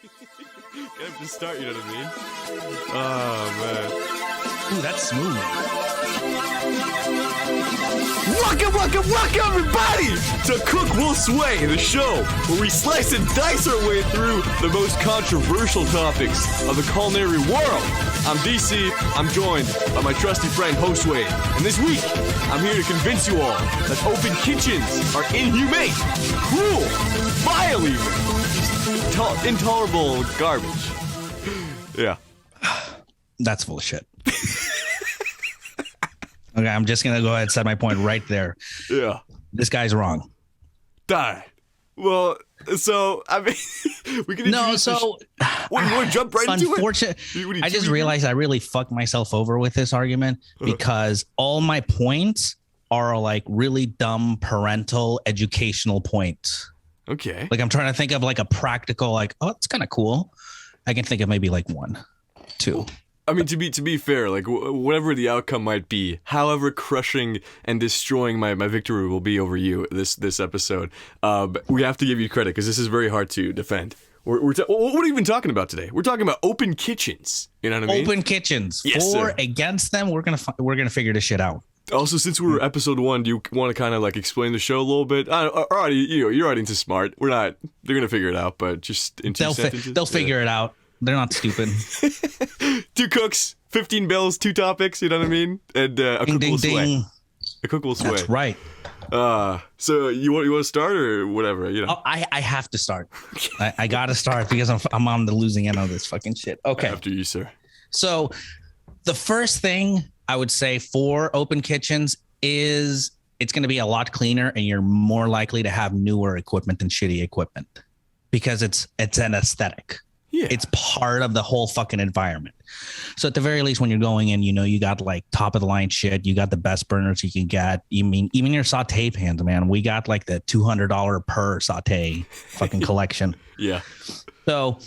You have to start, you know what I mean? Oh, man. Ooh, that's smooth. Welcome, everybody, to Cook Will Sway, the show where we slice and dice our way through the most controversial topics of the culinary world. I'm DC. I'm joined by my trusty friend Josue, and this week I'm here to convince you all that open kitchens are inhumane, cruel, vile, even intolerable garbage. Yeah, That's full of shit. Okay, I'm just gonna go ahead and set my point right there. yeah. This guy's wrong. Die. Well, so I mean, we can. No, so What, you want to jump right into it? Unfortunately, I just realized I really fucked myself over with this argument because all my points are like really dumb parental educational points. Okay. Like I'm trying to think of like a practical, like, oh, it's kind of cool. I can think of maybe like 1, 2. I mean, to be fair, like whatever the outcome might be, however crushing and destroying my victory will be over you this episode, we have to give you credit because this is very hard to defend. What are we even talking about today? We're talking about open kitchens. You know what I mean? Open kitchens. Yes, For, sir. Against them, we're gonna figure this shit out. Also, since we're episode 1, do you want to kind of like explain the show a little bit? Your audience is smart. We're not. They're gonna figure it out, but just in 2 sentences. They'll figure it out. They're not stupid. 2 cooks, 15 bills, 2 topics. You know what I mean? And a cook will sway. A cook will sway. That's right. So you want to start or whatever? You know. Oh, I have to start. I gotta start because I'm on the losing end of this fucking shit. Okay. After you, sir. So the first thing I would say for open kitchens is it's going to be a lot cleaner and you're more likely to have newer equipment than shitty equipment because it's an aesthetic. Yeah. It's part of the whole fucking environment. So at the very least, when you're going in, you got like top of the line shit. You got the best burners you can get. You mean even your saute pans, man. We got like the $200 per saute fucking collection. Yeah. So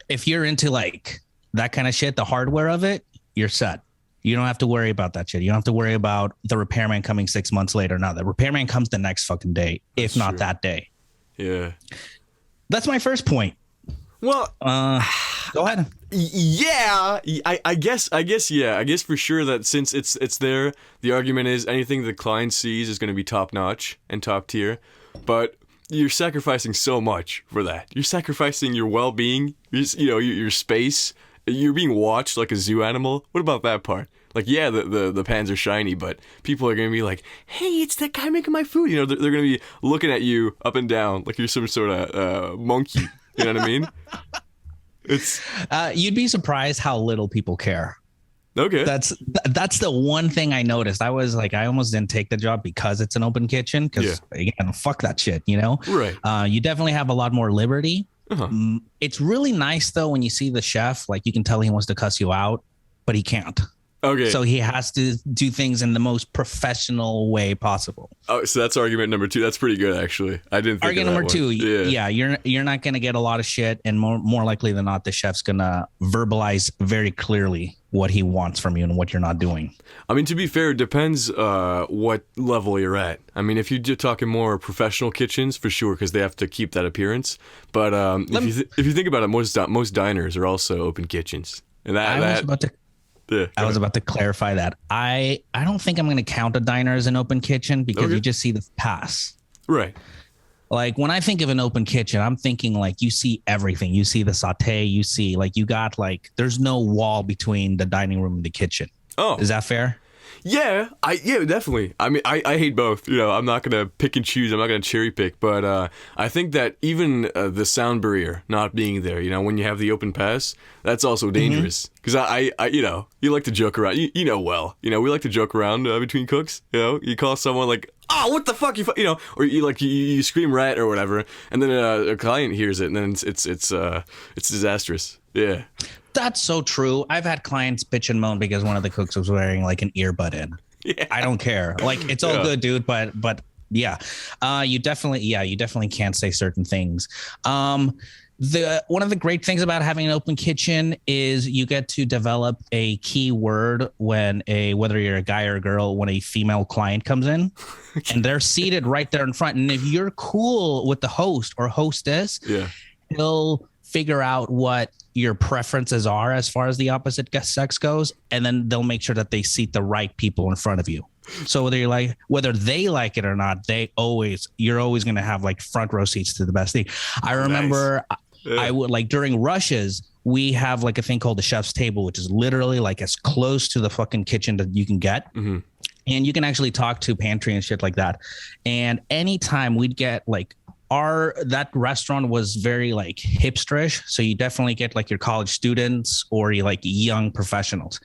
if you're into like that kind of shit, the hardware of it, you're set. You don't have to worry about that shit. You don't have to worry about the repairman coming 6 months later. No, the repairman comes the next fucking day, if not that day. Yeah. That's my first point. Well, go ahead. Yeah, I guess yeah. I guess for sure that since it's there, the argument is anything the client sees is going to be top notch and top tier, but you're sacrificing so much for that. You're sacrificing your well-being, your space. You're being watched like a zoo animal. What about that part? Like, yeah, the pans are shiny, but people are going to be like, hey, it's that guy making my food. They're going to be looking at you up and down like you're some sort of monkey. You know what I mean? It's you'd be surprised how little people care. Okay. That's the one thing I noticed. I was like, I almost didn't take the job because it's an open kitchen. Because again, fuck that shit, Right. You definitely have a lot more liberty. Uh-huh. It's really nice though when you see the chef, like you can tell he wants to cuss you out, but he can't. Okay. So he has to do things in the most professional way possible. Oh, so that's argument number 2. That's pretty good, actually. I didn't think argument of that number 2. one. Yeah, you're not going to get a lot of shit, and more likely than not, the chef's going to verbalize very clearly what he wants from you and what you're not doing. I mean, to be fair, it depends what level you're at. I mean, if you're talking more professional kitchens, for sure, because they have to keep that appearance. But if you think about it, most diners are also open kitchens, and I was about to clarify that. I don't think I'm going to count a diner as an open kitchen because you just see the pass. Right. Like when I think of an open kitchen, I'm thinking like you see everything. You see the saute. You see like you got like there's no wall between the dining room and the kitchen. Oh, is that fair? Yeah, definitely. I mean, I hate both. I'm not gonna pick and choose. I'm not gonna cherry pick. But I think that even the sound barrier not being there, when you have the open pass, that's also dangerous. Because I you like to joke around. We like to joke around between cooks. You call someone like, oh, what the fuck, or you scream rat or whatever, and then a client hears it, and then it's disastrous. Yeah. That's so true. I've had clients bitch and moan because one of the cooks was wearing like an earbud in. Yeah. I don't care. Like it's all good, dude. But yeah, you definitely can't say certain things. One of the great things about having an open kitchen is you get to develop a key word when whether you're a guy or a girl, when a female client comes in and they're seated right there in front. And if you're cool with the host or hostess, he'll figure out what your preferences are as far as the opposite sex goes, and then they'll make sure that they seat the right people in front of you. So whether they like it or not, you're always going to have like front row seats to the best thing. I remember I would like during rushes, we have like a thing called the chef's table, which is literally like as close to the fucking kitchen that you can get. Mm-hmm. And you can actually talk to pantry and shit like that. And anytime we'd get like that restaurant was very like hipsterish. So you definitely get like your college students or you like young professionals.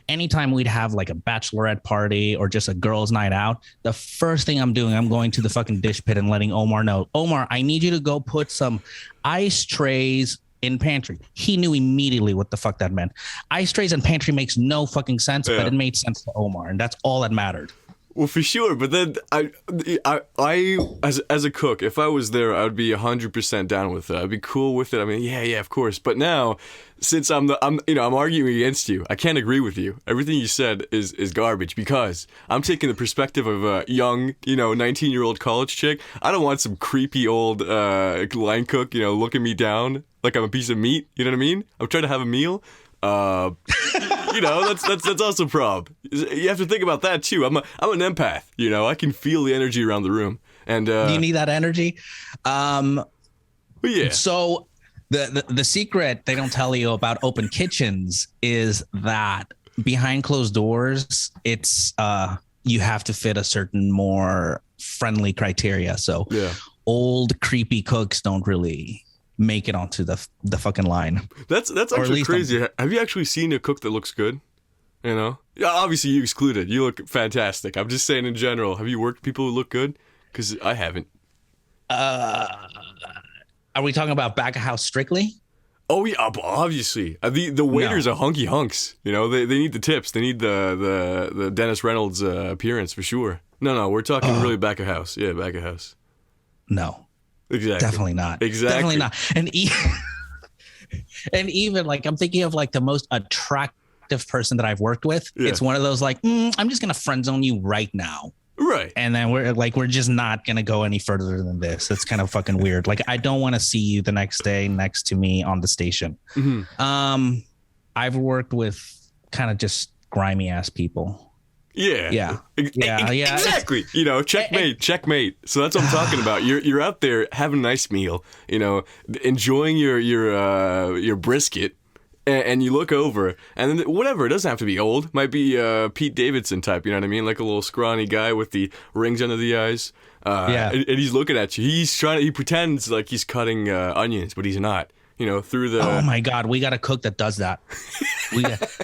Anytime we'd have like a bachelorette party or just a girls' night out, the first thing I'm doing, I'm going to the fucking dish pit and letting Omar know, Omar, I need you to go put some ice trays in pantry. He knew immediately what the fuck that meant. Ice trays and pantry makes no fucking sense, but it made sense to Omar, and that's all that mattered. Well, for sure, but then I as a cook, if I was there, I would be 100% down with it. I'd be cool with it. I mean, yeah, of course. But now, since I'm arguing against you, I can't agree with you. Everything you said is garbage because I'm taking the perspective of a young, 19-year-old college chick. I don't want some creepy old line cook, looking me down like I'm a piece of meat. You know what I mean? I'm trying to have a meal. That's also a problem. You have to think about that too. I'm an empath. I can feel the energy around the room. And you need that energy. Yeah. So the secret they don't tell you about open kitchens is that behind closed doors, it's you have to fit a certain more friendly criteria. So old creepy cooks don't really make it onto the fucking line. That's actually crazy. Have you actually seen a cook that looks good? Yeah, obviously you excluded. You look fantastic. I'm just saying in general. Have you worked with people who look good? Because I haven't. Are we talking about back of house strictly? Oh yeah, obviously. The waiters are hunky hunks. They need the tips. They need the Dennis Reynolds appearance for sure. No, we're talking really back of house. Yeah, back of house. No. Exactly. Definitely not. Exactly. Definitely not. And even like I'm thinking of like the most attractive person that I've worked with. Yeah. It's one of those like, I'm just gonna friend zone you right now. Right. And then we're just not gonna go any further than this. It's kind of fucking weird. Like I don't want to see you the next day next to me on the station. Mm-hmm. I've worked with kind of just grimy ass people. Yeah. Exactly. Checkmate. Checkmate. So that's what I'm talking about. You're out there having a nice meal, enjoying your brisket, and you look over, and then whatever, it doesn't have to be old. Might be Pete Davidson type, you know what I mean? Like a little scrawny guy with the rings under the eyes. And he's looking at you. He pretends like he's cutting onions, but he's not. Through the... Oh my God, we got a cook that does that.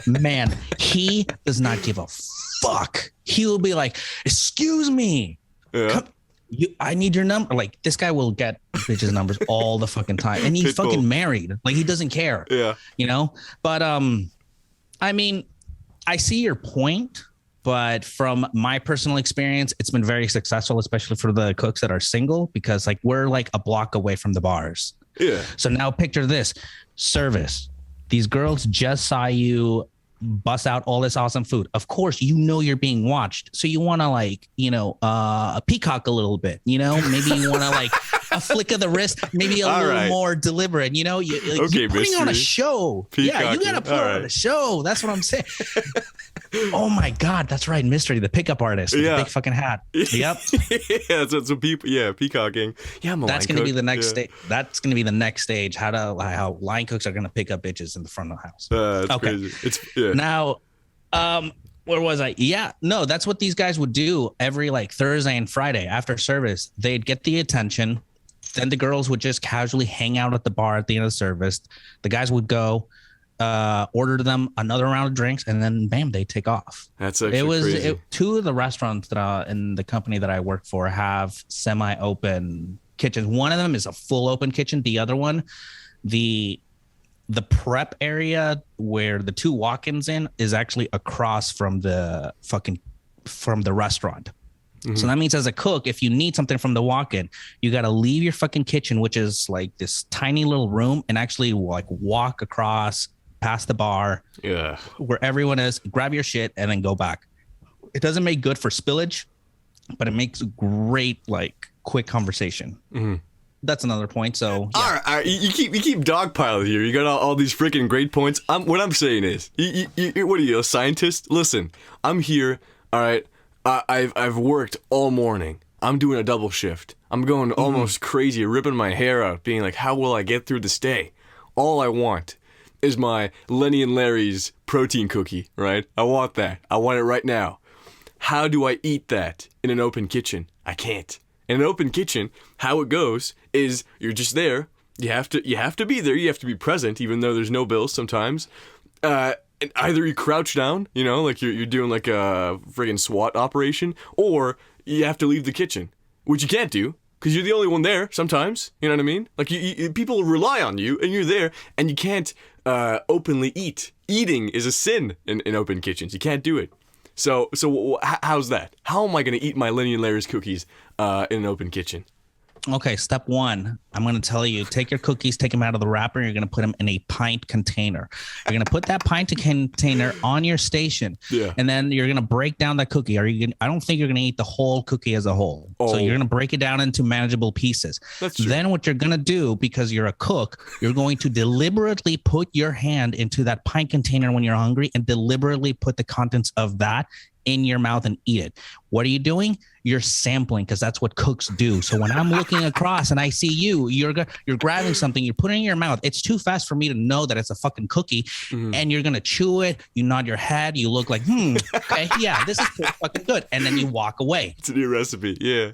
Man, he does not give a fuck. He will be like, excuse me. Yeah. I need your number. Like, this guy will get bitches' numbers all the fucking time. And he's fucking married. Like, he doesn't care. Yeah. But, I mean, I see your point. But from my personal experience, it's been very successful, especially for the cooks that are single, because like we're like a block away from the bars. Yeah. So now picture this service. These girls just saw you bust out all this awesome food. Of course, you're being watched. So you want to like, peacock a little bit, maybe you want to like a flick of the wrist, maybe a little more deliberate, you're putting on a show. Yeah, you got to put on a show. That's what I'm saying. Oh my God, that's right. Mystery, the pickup artist with the big fucking hat. Yep. Yeah, that's what people, peacocking. Yeah, that's going to be the next stage. That's going to be the next stage. How line cooks are going to pick up bitches in the front of the house. That's crazy. Now, where was I? Yeah, no, that's what these guys would do every like Thursday and Friday after service. They'd get the attention. Then the girls would just casually hang out at the bar at the end of the service. The guys would go, order them another round of drinks, and then bam, they take off. That's actually crazy. Two of the restaurants that in the company that I work for have semi-open kitchens. One of them is a full open kitchen. The other one, the prep area where the two walk-ins in is actually across from the restaurant. Mm-hmm. So that means as a cook, if you need something from the walk-in, you got to leave your fucking kitchen, which is like this tiny little room, and actually like walk across past the bar, where everyone is, grab your shit, and then go back. It doesn't make good for spillage, but it makes great like quick conversation. Mm-hmm. that's another point. So yeah. All right, you keep dogpiling here. You got all these freaking great points. What I'm saying is, what are you, a scientist? Listen, I'm here. All right, I've worked all morning. I'm doing a double shift. I'm going almost crazy, ripping my hair out, being like, how will I get through this day? All I want is my Lenny and Larry's protein cookie, right? I want that. I want it right now. How do I eat that in an open kitchen? I can't. In an open kitchen, how it goes is you're just there. You have to be there. You have to be present, even though there's no bills sometimes. And either you crouch down, like you're doing like a friggin' SWAT operation, or you have to leave the kitchen, which you can't do because you're the only one there sometimes. You know what I mean? Like people rely on you, and you're there, and you can't openly eat. Eating is a sin in open kitchens. You can't do it. So how's that? How am I going to eat my Lenny and Larry's cookies in an open kitchen? Okay, step one, I'm going to tell you, take your cookies, take them out of the wrapper, and you're going to put them in a pint container. You're going to put that pint container on your station, and then you're going to break down that cookie. I don't think you're going to eat the whole cookie as a whole. So you're going to break it down into manageable pieces. That's true. Then what you're going to do, because you're a cook, you're going to deliberately put your hand into that pint container when you're hungry and deliberately put the contents of that in your mouth and eat it. What are you doing? You're sampling, because that's what cooks do. So when I'm looking across and I see you're grabbing something, you're putting it in your mouth. It's too fast for me to know that it's a fucking cookie, and you're gonna chew it. You nod your head. You look like, okay, yeah, this is pretty fucking good, and then you walk away. It's a new recipe, yeah.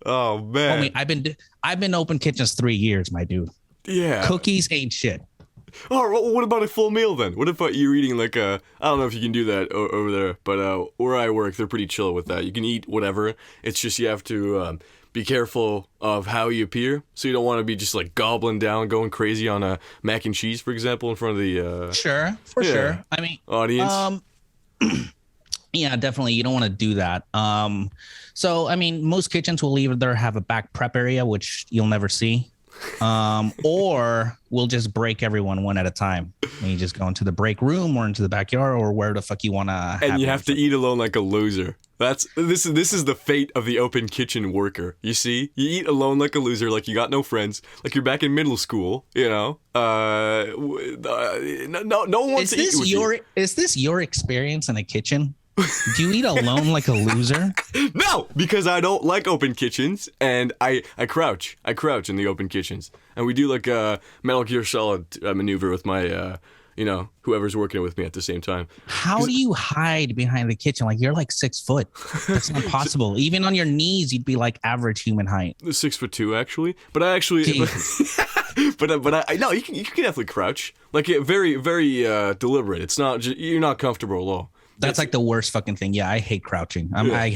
Oh man. Homie, I've been open kitchens 3 years, my dude. Yeah. Cookies ain't shit. Oh, what about a full meal then? What if you're eating like I don't know if you can do that over there, but where I work, they're pretty chill with that. You can eat whatever. It's just you have to be careful of how you appear. So you don't want to be just like gobbling down, going crazy on a mac and cheese, for example, in front of the... Sure. I mean... Audience. Yeah, definitely. You don't want to do that. So, I mean, most kitchens will either have a back prep area, which you'll never see. Or we'll just break everyone one at a time, and you just go into the break room or into the backyard or where the fuck you want to. And you have to eat alone like a loser. This is the fate of the open kitchen worker. You see, you eat alone like a loser, like you got no friends, like you're back in middle school. No one wants to eat with you. Is this your experience in a kitchen? Do you eat alone like a loser? No, because I don't like open kitchens, and I crouch. I crouch in the open kitchens, and we do like a Metal Gear Solid maneuver with my, whoever's working with me at the same time. How do you hide behind the kitchen? Like, you're like 6 foot. That's not possible. Even on your knees, you'd be like average human height. 6'2", actually. But I actually... But I no, you can definitely crouch. Like, very, very deliberate. It's not... You're not comfortable at all. That's like the worst fucking thing. Yeah, I hate crouching. I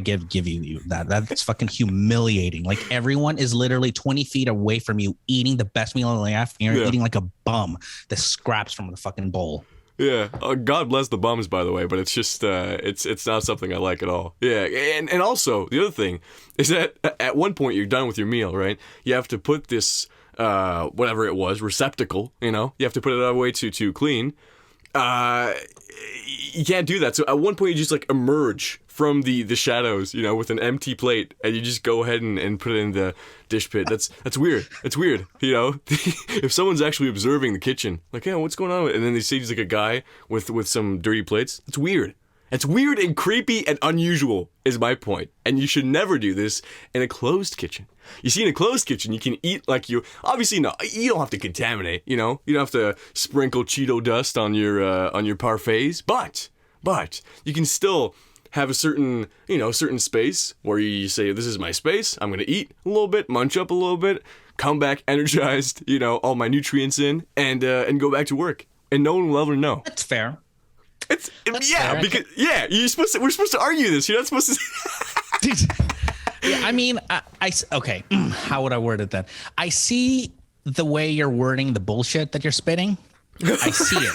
give you that. That's fucking humiliating. Like, everyone is literally 20 feet away from you eating the best meal in life, and you're eating like a bum that scraps from the fucking bowl. Yeah. God bless the bums, by the way, but it's just it's not something I like at all. Yeah. And also the other thing is that at one point you're done with your meal, right? You have to put this whatever it was, receptacle, you have to put it away to clean. You can't do that. So at one point you just like emerge from the shadows, with an empty plate, and you just go ahead and put it in the dish pit. That's weird. It's weird, If someone's actually observing the kitchen, like, yeah, what's going on? And then they see just like a guy with some dirty plates. It's weird. It's weird and creepy and unusual is my point. And you should never do this in a closed kitchen. You see, in a closed kitchen, you can eat like obviously, no, you don't have to contaminate, You don't have to sprinkle Cheeto dust on your parfaits, but you can still have a certain space where you say, this is my space. I'm going to eat a little bit, munch up a little bit, come back energized, all my nutrients in, and go back to work. And no one will ever know. That's fair. That's fair. Because we're supposed to argue this. You're not supposed to. Yeah, I mean, okay. How would I word it then? I see the way you're wording the bullshit that you're spitting. I see it,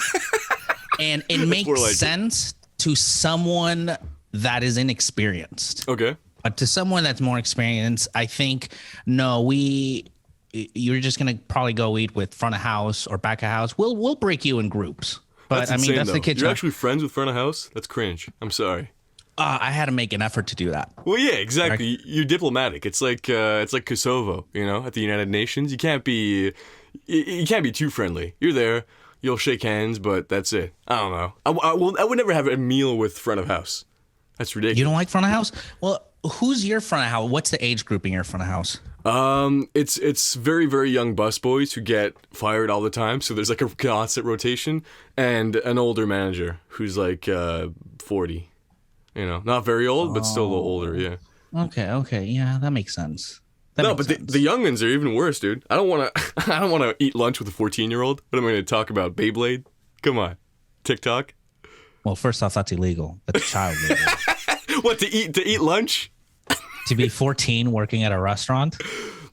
and it makes sense to someone that is inexperienced. Okay, but to someone that's more experienced, I think you're just gonna probably go eat with front of house or back of house. We'll break you in groups. But that's insane, that's though. the kitchen. You're actually friends with front of house? That's cringe. I'm sorry. I had to make an effort to do that. Well, yeah, exactly. You're diplomatic. It's like Kosovo, at the United Nations. You can't be too friendly. You're there. You'll shake hands, but that's it. I don't know. I would never have a meal with front of house. That's ridiculous. You don't like front of house? Well, who's your front of house? What's the age group in your front of house? It's very, very young busboys who get fired all the time. So there's like a constant rotation, and an older manager who's like 40. Not very old, but still a little older. Yeah. Okay. Yeah, that makes sense. The youngins are even worse, dude. I don't want to eat lunch with a 14-year-old. What am I going to talk about? Beyblade? Come on, TikTok. Well, first off, that's illegal. That's child labor. What, to eat lunch? To be 14 working at a restaurant?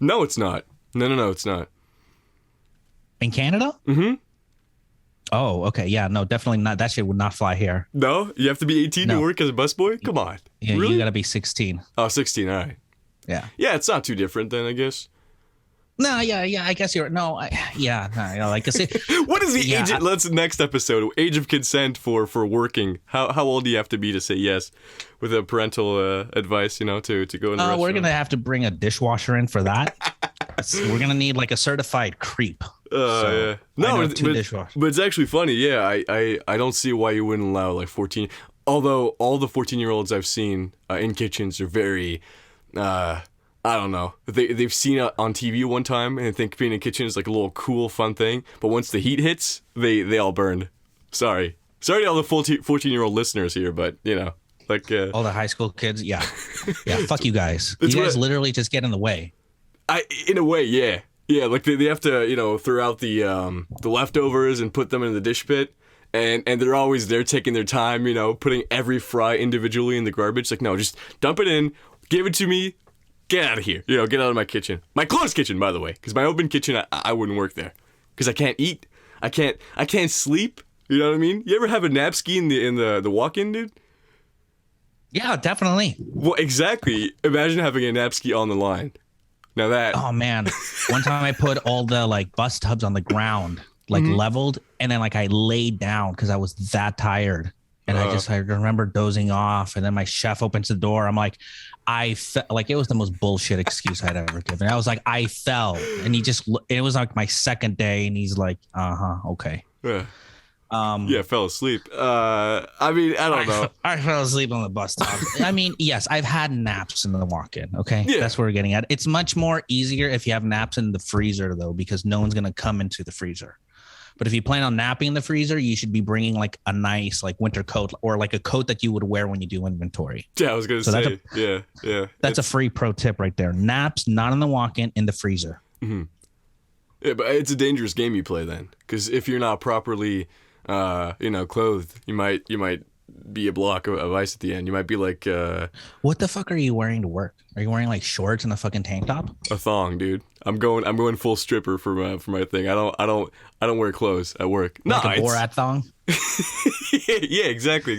No, it's not. No, it's not. In Canada? Mm-hmm. Oh, okay. Yeah, no, definitely not. That shit would not fly here. No? You have to be 18 to work as a busboy? Come on. Yeah, really? You got to be 16. Oh, 16. All right. Yeah. Yeah, it's not too different then, I guess. No, yeah. I guess you're. No, like I say. What is the age? Let's next episode. Age of consent for working. How old do you have to be to say yes, with a parental advice? To go in the restaurant. We're gonna have to bring a dishwasher in for that. We're gonna need like a certified creep. Yeah. No, but it's actually funny. Yeah, I don't see why you wouldn't allow like 14. Although all the 14-year-olds I've seen in kitchens are very. I don't know. They've seen it on TV one time and think being in a kitchen is like a little cool, fun thing. But once the heat hits, they all burned. Sorry to all the 14-year-old listeners here, but like all the high school kids. Yeah. Fuck you guys. You guys literally just get in the way. In a way, yeah. Like they have to throw out the leftovers and put them in the dish pit. And they're always there taking their time, putting every fry individually in the garbage. Like, no, just dump it in, give it to me, get out of here. Get out of my kitchen. My closed kitchen, by the way, because my open kitchen, I wouldn't work there, because I can't eat, I can't sleep. You know what I mean? You ever have a nap ski in the walk-in, dude? Yeah, definitely. Well, exactly. Imagine having a nap ski on the line. Now that. Oh man, one time I put all the like bus tubs on the ground, like leveled, and then like I laid down because I was that tired, and I remember dozing off, and then my chef opens the door. I'm like, I felt like it was the most bullshit excuse I'd ever given. I was like, I fell, and it was like my second day, and he's like, okay. Yeah. Fell asleep. I mean, I don't know. I fell asleep on the bus stop. I mean, yes, I've had naps in the walk-in. Okay, that's what we're getting at. It's much more easier if you have naps in the freezer, though, because no one's gonna come into the freezer. But if you plan on napping in the freezer, you should be bringing like a nice like winter coat, or like a coat that you would wear when you do inventory. Yeah, I was gonna say. Yeah. That's a free pro tip right there. Naps not in the walk-in, in the freezer. Mm-hmm. Yeah, but it's a dangerous game you play then, because if you're not properly, clothed, you might be a block of ice at the end. You might be like. What the fuck are you wearing to work? Are you wearing like shorts and a fucking tank top? A thong, dude. I'm going full stripper for my thing. I don't wear clothes at work. Like a Borat thong. Yeah, exactly.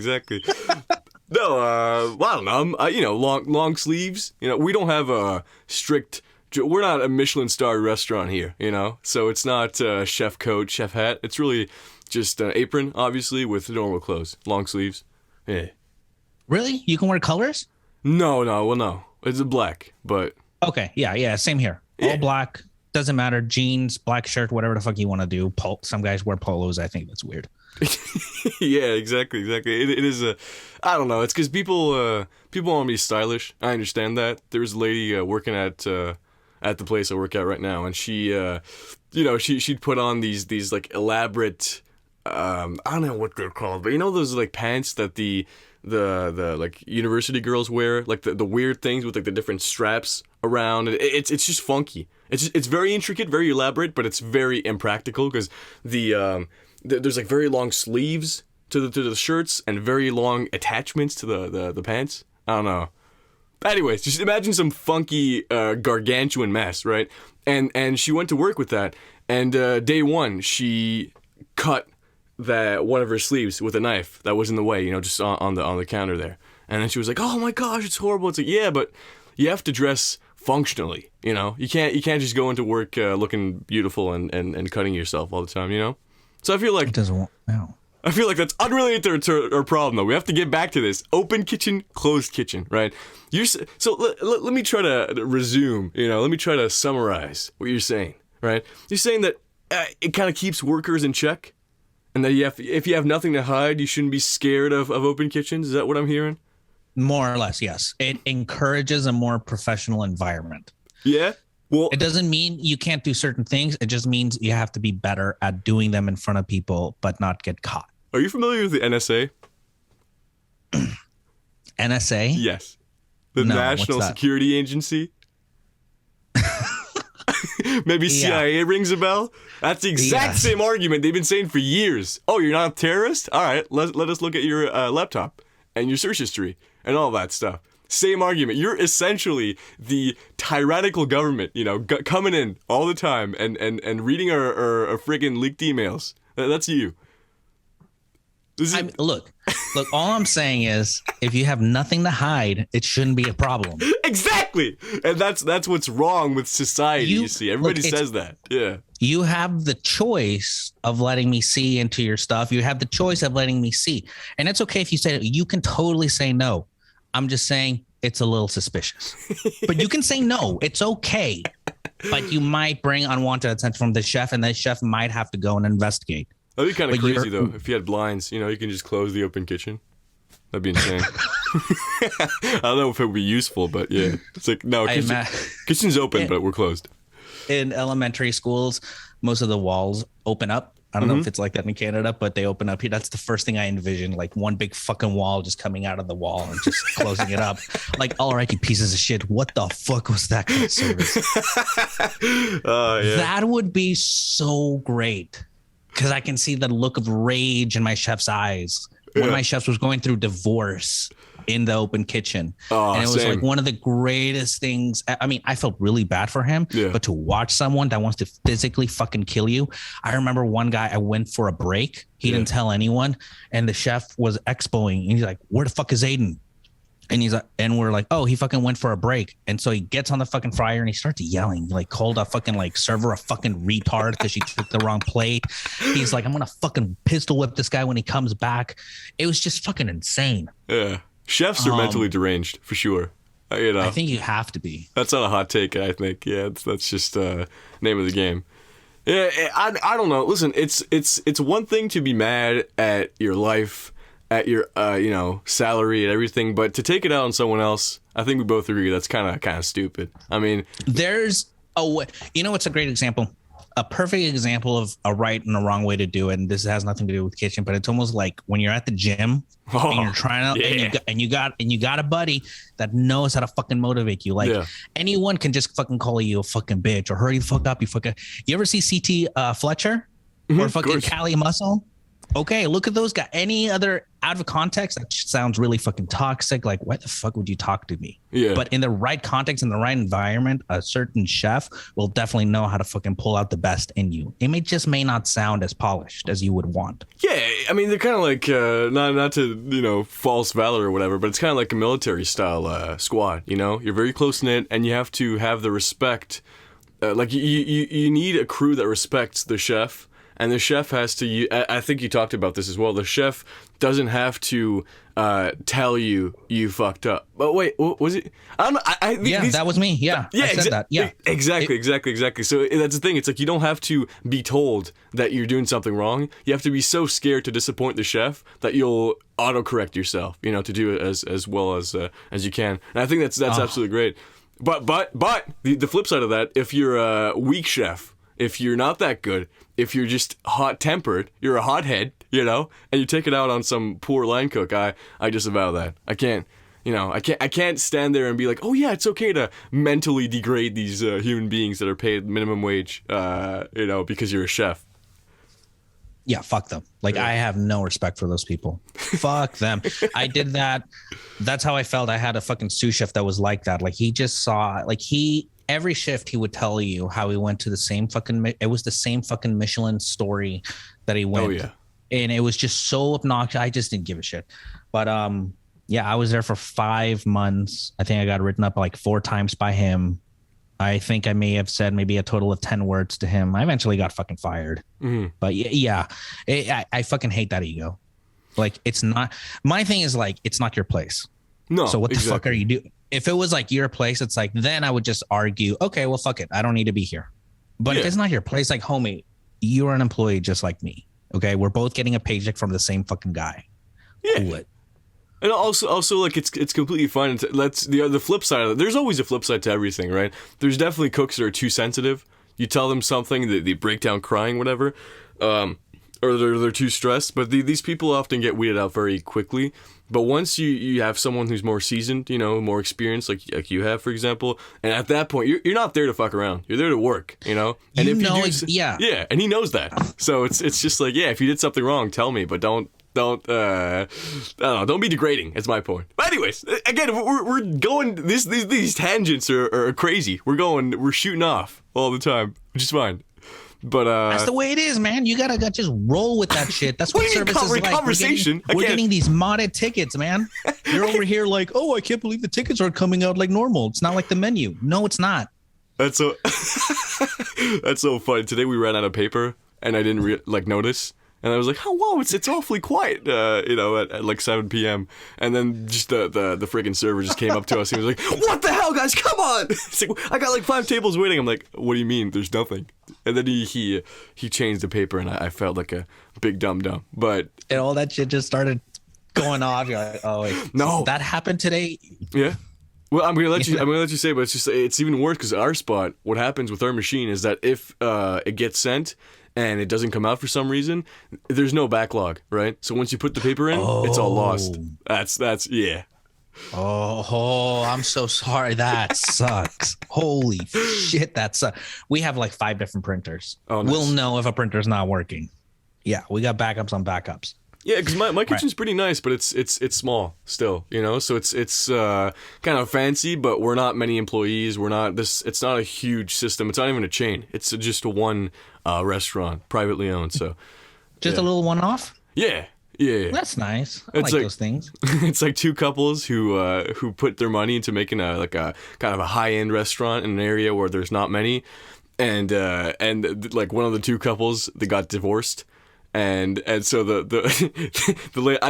No, I don't know. Long sleeves. We don't have a strict. We're not a Michelin star restaurant here. So it's not chef coat, chef hat. It's really just an apron, obviously, with normal clothes, long sleeves. Yeah. Really? You can wear colors? No. Well, no. It's a black, but. Okay. Yeah. Same here. All black. Doesn't matter. Jeans, black shirt, whatever the fuck you want to do. Some guys wear polos. I think that's weird. Yeah, exactly. It is I don't know. It's because people want to be stylish. I understand that. There was a lady working at the place I work at right now, and she, she'd put on these like elaborate, I don't know what they're called, but those like pants that the like university girls wear, like the weird things with like the different straps around. It's just funky. It's very intricate, very elaborate, but it's very impractical because there's like very long sleeves to the shirts and very long attachments to the pants. I don't know. Anyways, just imagine some funky gargantuan mess, right? And she went to work with that, and day one she cut one of her sleeves with a knife that was in the way, just on the counter there. And then she was like, "Oh my gosh, it's horrible." It's like, yeah, but you have to dress functionally, You can't just go into work looking beautiful and cutting yourself all the time, So I feel like it doesn't. No. I feel like that's unrelated to our problem, though. We have to get back to this. Open kitchen, closed kitchen, right? So let me try to resume, let me try to summarize what you're saying, right? You're saying that it kind of keeps workers in check, and that if you have nothing to hide, you shouldn't be scared of open kitchens? Is that what I'm hearing? More or less, yes. It encourages a more professional environment. Yeah? Well, it doesn't mean you can't do certain things. It just means you have to be better at doing them in front of people, but not get caught. Are you familiar with the NSA? NSA? Yes. The National Security Agency? Maybe CIA rings a bell? That's the exact same argument they've been saying for years. Oh, you're not a terrorist? All right, let us look at your laptop and your search history and all that stuff. Same argument. You're essentially the tyrannical government, coming in all the time and reading our friggin' leaked emails. That's you. Look, all I'm saying is if you have nothing to hide, it shouldn't be a problem. Exactly. And that's what's wrong with society, you see. Everybody says that. Yeah. You have the choice of letting me see into your stuff. You have the choice of letting me see. And it's okay if you say, you can totally say no. I'm just saying it's a little suspicious. But you can say no. It's okay. But you might bring unwanted attention from the chef, and the chef might have to go and investigate. That'd be kind of crazy, though, if you had blinds. You can just close the open kitchen. That'd be insane. I don't know if it would be useful, but yeah. It's like, no, kitchen's open, but we're closed. In elementary schools, most of the walls open up. I don't know if it's like that in Canada, but they open up here. That's the first thing I envision, like one big fucking wall just coming out of the wall and just closing it up. Like, all right, you pieces of shit. What the fuck was that kind of service? That would be so great. Because I can see the look of rage in my chef's eyes. One of my chefs was going through divorce in the open kitchen. And it was like one of the greatest things. I mean, I felt really bad for him, but to watch someone that wants to physically fucking kill you. I remember one guy, I went for a break. He didn't tell anyone. And the chef was expoing. And he's like, where the fuck is Aiden? And he's like, and we're like, oh, he fucking went for a break. And so he gets on the fucking fryer and he starts yelling, like called a fucking like server a fucking retard because she took the wrong plate. He's like, I'm going to fucking pistol whip this guy when he comes back. It was just fucking insane. Yeah. Chefs are mentally deranged for sure. I think you have to be. That's not a hot take, I think. Yeah, that's just name of the game. Yeah, I don't know. Listen, it's one thing to be mad at your life, at your salary and everything, but to take it out on someone else, I think we both agree that's kind of stupid. I mean, there's a way. What's a great example? A perfect example of a right and a wrong way to do it. And this has nothing to do with kitchen, but it's almost like when you're at the gym and you're trying to, and you got a buddy that knows how to fucking motivate you. Like anyone can just fucking call you a fucking bitch or hurry the fuck up. You ever see CT Fletcher or fucking Cali Muscle? Okay, look at those guys. Any other out of context, that sounds really fucking toxic. Like, why the fuck would you talk to me? Yeah. But in the right context, in the right environment, a certain chef will definitely know how to fucking pull out the best in you. It may not sound as polished as you would want. Yeah, I mean, they're kind of like, not to, false valor or whatever, but it's kind of like a military style squad, You're very close-knit and you have to have the respect. Like, you need a crew that respects the chef. And the chef has to, I think you talked about this as well, the chef doesn't have to tell you fucked up. But wait, what was it? I don't know. That was me. Yeah, I said that. Yeah. Exactly. So that's the thing. It's like you don't have to be told that you're doing something wrong. You have to be so scared to disappoint the chef that you'll autocorrect yourself, to do it as well as you can. And I think that's absolutely great. But the flip side of that, if you're a weak chef, if you're not that good, if you're just hot-tempered, you're a hothead, and you take it out on some poor line cook, I disavow that. I can't stand there and be like, oh yeah, it's okay to mentally degrade these human beings that are paid minimum wage, because you're a chef. Yeah, fuck them. Like, I have no respect for those people. Fuck them. I did that. That's how I felt. I had a fucking sous chef that was like that. Like, he just saw, like, every shift he would tell you how he went to the same fucking, it was the same fucking Michelin story that he went. Oh, yeah. And it was just so obnoxious. I just didn't give a shit. But I was there for 5 months. I think I got written up like 4 times by him. I think I may have said maybe a total of 10 words to him. I eventually got fucking fired. But yeah, I fucking hate that ego. Like, it's not, my thing is like, it's not your place. No. So what the fuck are you doing? If it was like your place, it's like, then I would just argue, okay, well, fuck it. I don't need to be here. But if it's not your place, like, homie, you're an employee just like me. Okay. We're both getting a paycheck from the same fucking guy. Yeah. Cool it. And also, like, it's completely fine. That's the flip side of it. There's always a flip side to everything, right? There's definitely cooks that are too sensitive. You tell them something, they break down crying, whatever, or they're too stressed. But these people often get weeded out very quickly. But once you have someone who's more seasoned, you know, more experienced, like you have, for example, and at that point, you're not there to fuck around. You're there to work, you know? And yeah, and he knows that. So it's just like, yeah, if you did something wrong, tell me, but don't I don't know, don't be degrading. That's my point. But anyways, again, we're going, these tangents are crazy. We're shooting off all the time, which is fine. But that's the way it is, man. You gotta just roll with that shit. That's what service is like. Conversation. We're getting these modded tickets, man. You're over here like, oh, I can't believe the tickets aren't coming out like normal. It's not like the menu. No, it's not. That's so that's so funny. Today we ran out of paper, and I didn't notice. And I was like, oh, whoa, it's awfully quiet, you know, at like 7 p.m. And then just the freaking server just came up to us. He was like, what the hell, guys? Come on. It's like, I got like 5 tables waiting. I'm like, what do you mean? There's nothing. And then he changed the paper, and I felt like a big dum-dum. But and all that shit just started going off. You're like, oh, wait. No. That happened today? Yeah. Well, I'm gonna let you say, but it's even worse because our spot. What happens with our machine is that if it gets sent and it doesn't come out for some reason, there's no backlog, right? So once you put the paper in, it's all lost. That's yeah. Oh, I'm so sorry. That sucks. Holy shit, that sucks. We have like 5 different printers. Oh, nice. We'll know if a printer's not working. Yeah, we got backups on backups. Yeah, because my kitchen's pretty nice, but it's small still, you know. So it's kind of fancy, but we're not many employees. It's not a huge system. It's not even a chain. It's just one restaurant, privately owned. So just a little one-off. Yeah. That's nice. I like those things. It's like 2 couples who put their money into making a kind of a high-end restaurant in an area where there's not many, and like one of the 2 couples, they got divorced. And so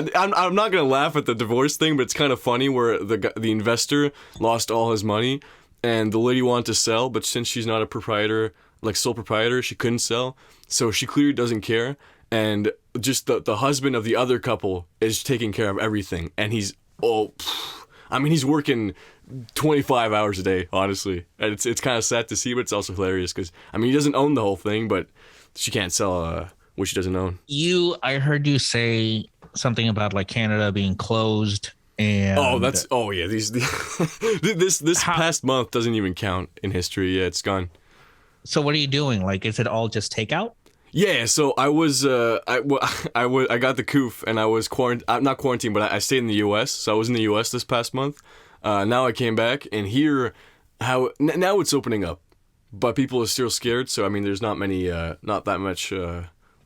I'm not gonna laugh at the divorce thing, but it's kind of funny where the investor lost all his money, and the lady wanted to sell, but since she's not a proprietor, like sole proprietor, she couldn't sell. So she clearly doesn't care, and just the husband of the other couple is taking care of everything, and he's working 25 hours a day, honestly, and it's kind of sad to see, but it's also hilarious because he doesn't own the whole thing, but she can't sell which she doesn't own. I heard you say something about like Canada being closed, and this past month doesn't even count in history. Yeah, it's gone. So what are you doing? Like, is it all just takeout? Yeah, so I was I got the coof, and I was not quarantined, but I stayed in the U.S. So I was in the U.S. this past month. Now I came back, and here now it's opening up, but people are still scared. So there's not that much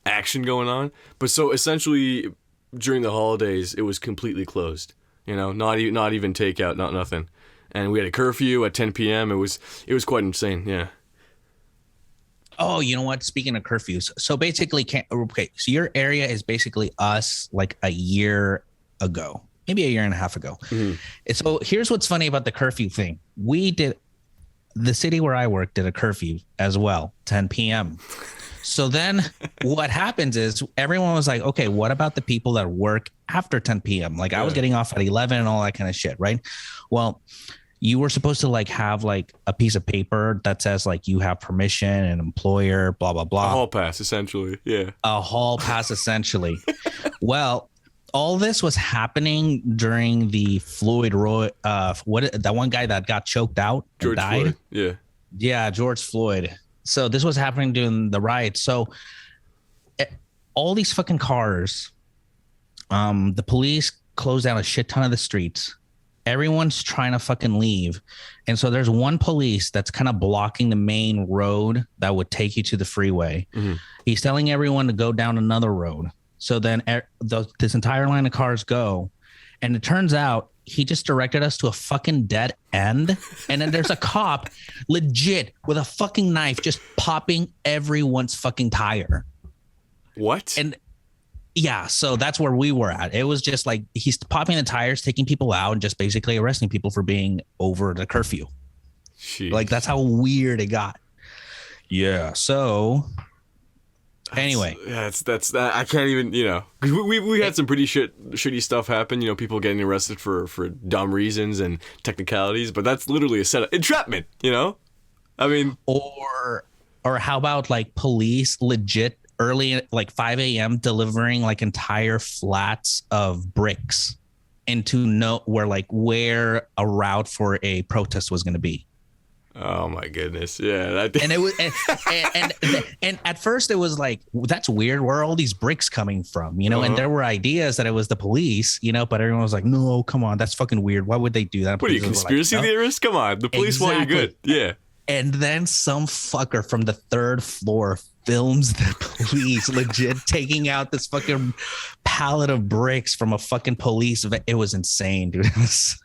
action going on. But so essentially during the holidays it was completely closed, you know, not even takeout, not nothing, and we had a curfew at 10 p.m. It was quite insane. Yeah. Oh, you know what, speaking of curfews, so basically so your area is basically us like a year ago, maybe a year and a half ago. Mm-hmm. So here's what's funny about the curfew thing. The city where I work did a curfew as well, 10 p.m. So then what happens is everyone was like, okay, what about the people that work after 10 p.m.? Like I was getting off at 11 and all that kind of shit, right? Well, you were supposed to like have like a piece of paper that says like you have permission, an employer, blah, blah, blah. A hall pass, essentially. Yeah. A hall pass, essentially. Well, all this was happening during the Floyd that one guy that got choked out and George died. Floyd. Yeah. Yeah, George Floyd. So this was happening during the riot. So all these fucking cars, the police closed down a shit ton of the streets. Everyone's trying to fucking leave. And so there's one police that's kind of blocking the main road that would take you to the freeway. Mm-hmm. He's telling everyone to go down another road. So then this entire line of cars go. And it turns out he just directed us to a fucking dead end. And then there's a cop legit with a fucking knife just popping everyone's fucking tire. What? And yeah, so that's where we were at. It was just like he's popping the tires, taking people out, and just basically arresting people for being over the curfew. Jeez. Like, that's how weird it got. Yeah. So anyway, that's I can't even, we had some pretty shitty stuff happen, people getting arrested for dumb reasons and technicalities, but that's literally a setup, entrapment, I mean, or how about like police legit early, like 5 a.m. delivering like entire flats of bricks into where a route for a protest was going to be. Oh my goodness. Yeah. And it was, and at first it was like, that's weird. Where are all these bricks coming from? And there were ideas that it was the police, but everyone was like, no, come on. That's fucking weird. Why would they do that? What are you, conspiracy theorists? Come on. The police want you good. Yeah. And then some fucker from the third floor films the police legit taking out this fucking pallet of bricks from a fucking police event. It was insane, dude.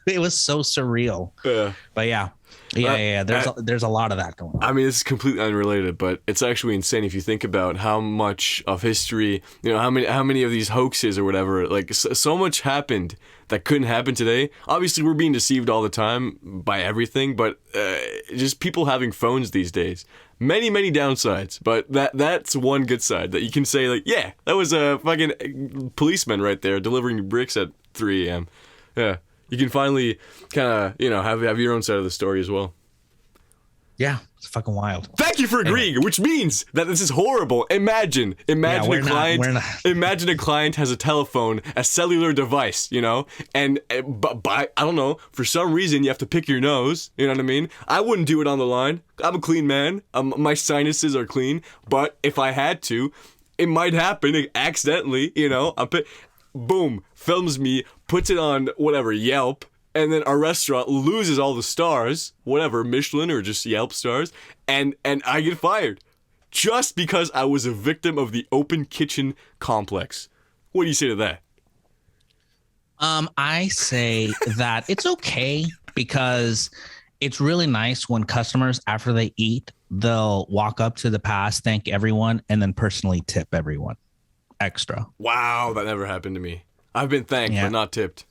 It was so surreal. Yeah. But yeah. There's a lot of that going on. I mean, this is completely unrelated, but it's actually insane if you think about how much of history, how many of these hoaxes or whatever, like so much happened that couldn't happen today. Obviously, we're being deceived all the time by everything, but just people having phones these days. Many, many downsides, but that's one good side that you can say, like, yeah, that was a fucking policeman right there delivering bricks at 3 a.m. Yeah. You can finally kind of, have your own side of the story as well. Yeah, it's fucking wild. Thank you for agreeing, which means that this is horrible. Imagine a client has a telephone, a cellular device, and by I don't know, for some reason you have to pick your nose, you know what I mean? I wouldn't do it on the line. I'm a clean man. My sinuses are clean, but if I had to, it might happen accidentally, boom, films me, puts it on whatever, Yelp, and then our restaurant loses all the stars, whatever, Michelin or just Yelp stars, and I get fired just because I was a victim of the open kitchen complex. What do you say to that? I say that it's okay because it's really nice when customers, after they eat, they'll walk up to the pass, thank everyone, and then personally tip everyone extra. Wow, that never happened to me. I've been thanked, but not tipped.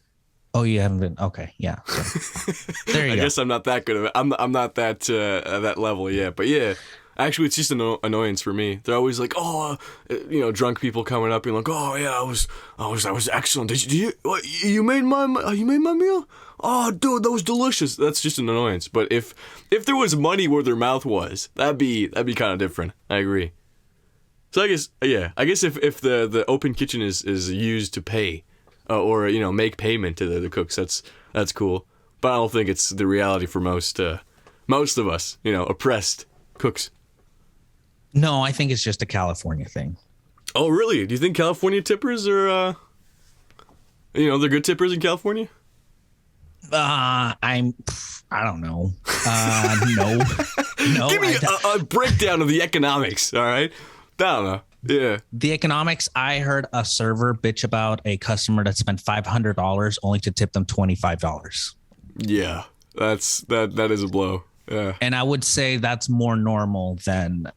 Oh, you haven't been? Okay, yeah. So, there you go. I guess I'm not that good of it. I'm not that that level yet. But yeah, actually, it's just an annoyance for me. They're always like, oh, drunk people coming up and like, oh yeah, I was excellent. You made my meal? Oh, dude, that was delicious. That's just an annoyance. But if there was money where their mouth was, that'd be kind of different. I agree. So I guess if the open kitchen is used to pay, or make payment to the cooks, that's cool. But I don't think it's the reality for most of us, oppressed cooks. No, I think it's just a California thing. Oh, really? Do you think California tippers are, they're good tippers in California? I don't know. No. Give me a breakdown of the economics. All right. I don't know. Yeah. The economics, I heard a server bitch about a customer that spent $500 only to tip them $25. Yeah. That is a blow. Yeah. And I would say that's more normal than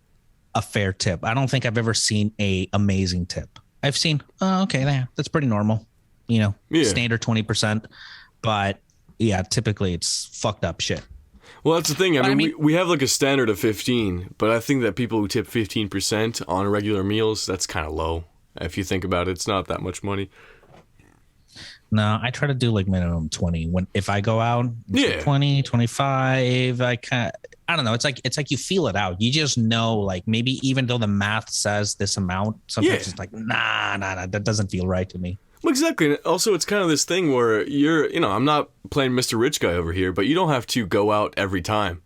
a fair tip. I don't think I've ever seen a amazing tip. I've seen, okay, that's pretty normal. Standard 20%. But yeah, typically it's fucked up shit. Well, that's the thing. I mean, we have like a standard of 15, but I think that people who tip 15% on regular meals, that's kind of low. If you think about it, it's not that much money. No, I try to do like minimum 20 if I go out. Yeah. 20, 25. I don't know. It's like you feel it out. You just know, like, maybe even though the math says this amount, sometimes it's like, nah, that doesn't feel right to me. Well, exactly. And also, it's kind of this thing where I'm not playing Mr. Rich Guy over here, but you don't have to go out every time,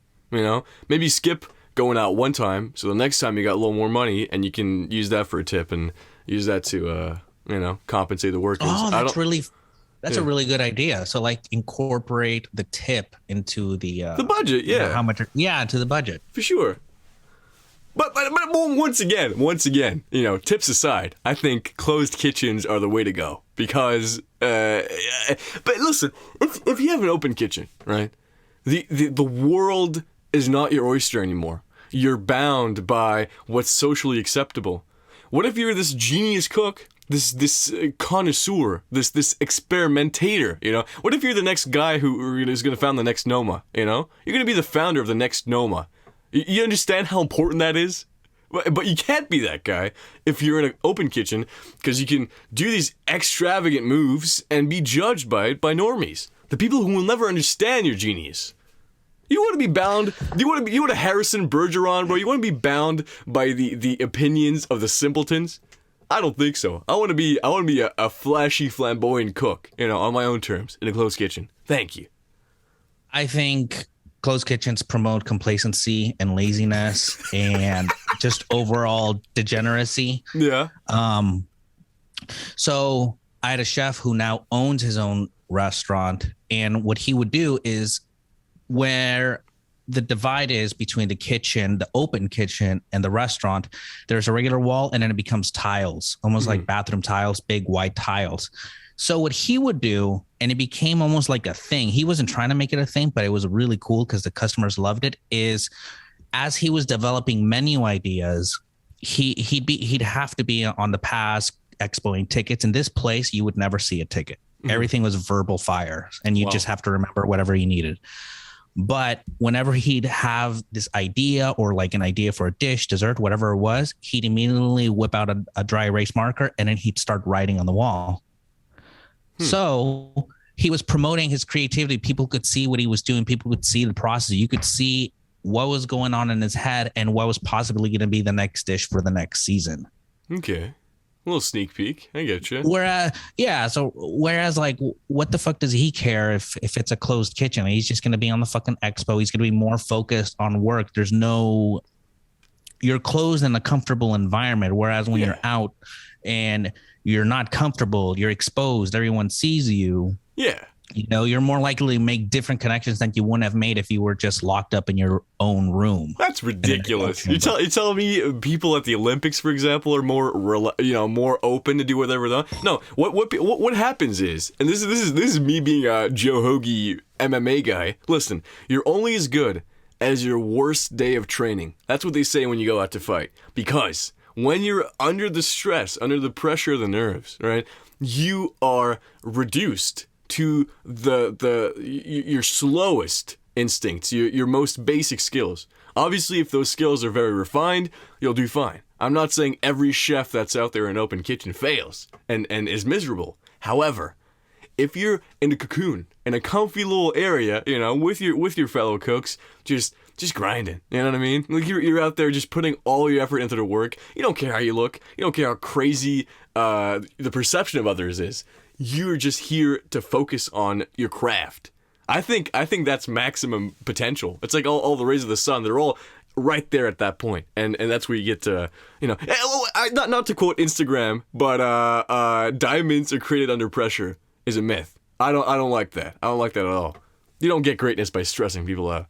Maybe skip going out one time, so the next time you got a little more money, and you can use that for a tip and use that to, compensate the workers. Oh, that's a really good idea. So, like, incorporate the tip into the budget, yeah. How much? Yeah, to the budget. For sure. But once again, you know, tips aside, I think closed kitchens are the way to go because. But listen, if you have an open kitchen, right, the world is not your oyster anymore. You're bound by what's socially acceptable. What if you're this genius cook, this connoisseur, this experimentator, you know? What if you're the next guy who is going to found the next Noma, you know? You're going to be the founder of the next Noma. You understand how important that is? But you can't be that guy if you're in an open kitchen because you can do these extravagant moves and be judged by it by normies. The people who will never understand your genius. You want to be bound? You want to Harrison Bergeron, bro? You want to be bound by the opinions of the simpletons? I don't think so. I want to be a flashy, flamboyant cook, you know, on my own terms in a closed kitchen. Thank you. I think closed kitchens promote complacency and laziness and just overall degeneracy. Yeah. So I had a chef who now owns his own restaurant, and what he would do is where the divide is between the kitchen, the open kitchen, and the restaurant, there's a regular wall, and then it becomes tiles, almost like bathroom tiles, big white tiles. So what he would do, and it became almost like a thing, he wasn't trying to make it a thing, but it was really cool because the customers loved it, is as he was developing menu ideas, he'd have to be on the pass expoing tickets. In this place, you would never see a ticket. Everything was verbal fire, and you just have to remember whatever you needed. But whenever he'd have this idea or like an idea for a dish, dessert, whatever it was, he'd immediately whip out a dry erase marker, and then he'd start writing on the wall. So he was promoting his creativity. People could see what he was doing. People could see the process. You could see what was going on in his head and what was possibly going to be the next dish for the next season. Okay. A little sneak peek. I get you. Whereas like, what the fuck does he care if it's a closed kitchen? He's just going to be on the fucking expo. He's going to be more focused on work. You're closed in a comfortable environment. Whereas when you're out and you're not comfortable, you're exposed, everyone sees you. Yeah. You know, you're more likely to make different connections than you wouldn't have made if you were just locked up in your own room. That's ridiculous. You telling me people at the Olympics, for example, are more open to do whatever they want? No. What happens is, and this is me being a Joe Hoagie MMA guy. Listen, you're only as good as your worst day of training. That's what they say when you go out to fight. Because when you're under the stress, under the pressure of the nerves, right, you are reduced to your slowest instincts, your most basic skills. Obviously, if those skills are very refined, you'll do fine. I'm not saying every chef that's out there in an open kitchen fails and is miserable. However, if you're in a cocoon, in a comfy little area, you know, with your fellow cooks, just grinding, you know what I mean? Like you're out there just putting all your effort into the work. You don't care how you look. You don't care how crazy the perception of others is. You're just here to focus on your craft. I think that's maximum potential. It's like all the rays of the sun. They're all right there at that point, and that's where you get to, you know. Not to quote Instagram, but diamonds are created under pressure is a myth. I don't like that. I don't like that at all. You don't get greatness by stressing people out.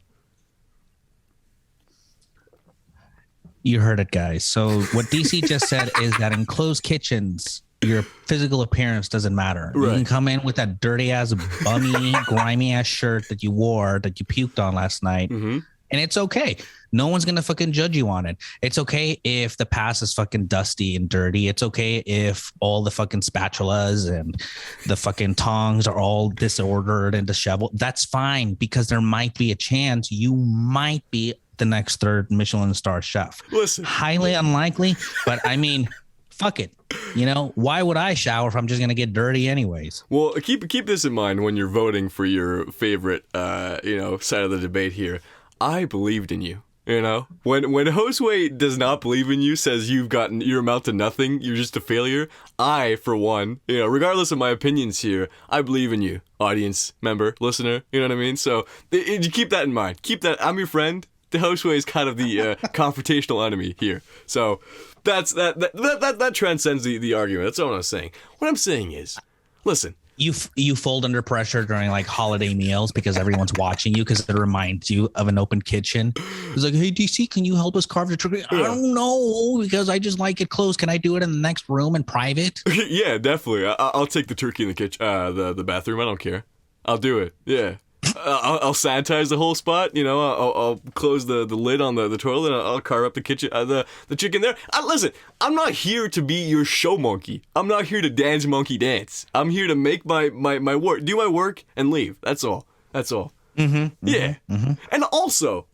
You heard it, guys. So what DC just said is that in closed kitchens, your physical appearance doesn't matter. Right. You can come in with that dirty ass, bummy, grimy ass shirt that you wore, that you puked on last night. And it's okay. No one's going to fucking judge you on it. It's okay if the pass is fucking dusty and dirty. It's okay if all the fucking spatulas and the fucking tongs are all disordered and disheveled. That's fine, because there might be a chance you might be the next third Michelin star chef. Listen. Highly unlikely, but I mean, fuck it. You know, why would I shower if I'm just going to get dirty anyways? Well, keep this in mind when you're voting for your favorite, side of the debate here. I believed in you. You know, when Josue does not believe in you, says you're amount to nothing, you're just a failure. I, for one, you know, regardless of my opinions here, I believe in you, audience member, listener. You know what I mean? So you keep that in mind. Keep that. I'm your friend. The Josue is kind of the confrontational enemy here. So that transcends the argument. That's all I'm saying. What I'm saying is, listen, You fold under pressure during like holiday meals because everyone's watching you because it reminds you of an open kitchen. It's like, hey, DC, can you help us carve the turkey? I don't know because I just like it closed. Can I do it in the next room in private? Yeah, definitely. I'll take the turkey in the kitchen, the bathroom. I don't care. I'll do it. Yeah. I'll sanitize the whole spot. You know, I'll close the lid on the toilet. And I'll carve up the kitchen, the chicken there. Listen, I'm not here to be your show monkey. I'm not here to dance monkey dance. I'm here to make my work, do my work, and leave. That's all. That's all. Yeah. And also,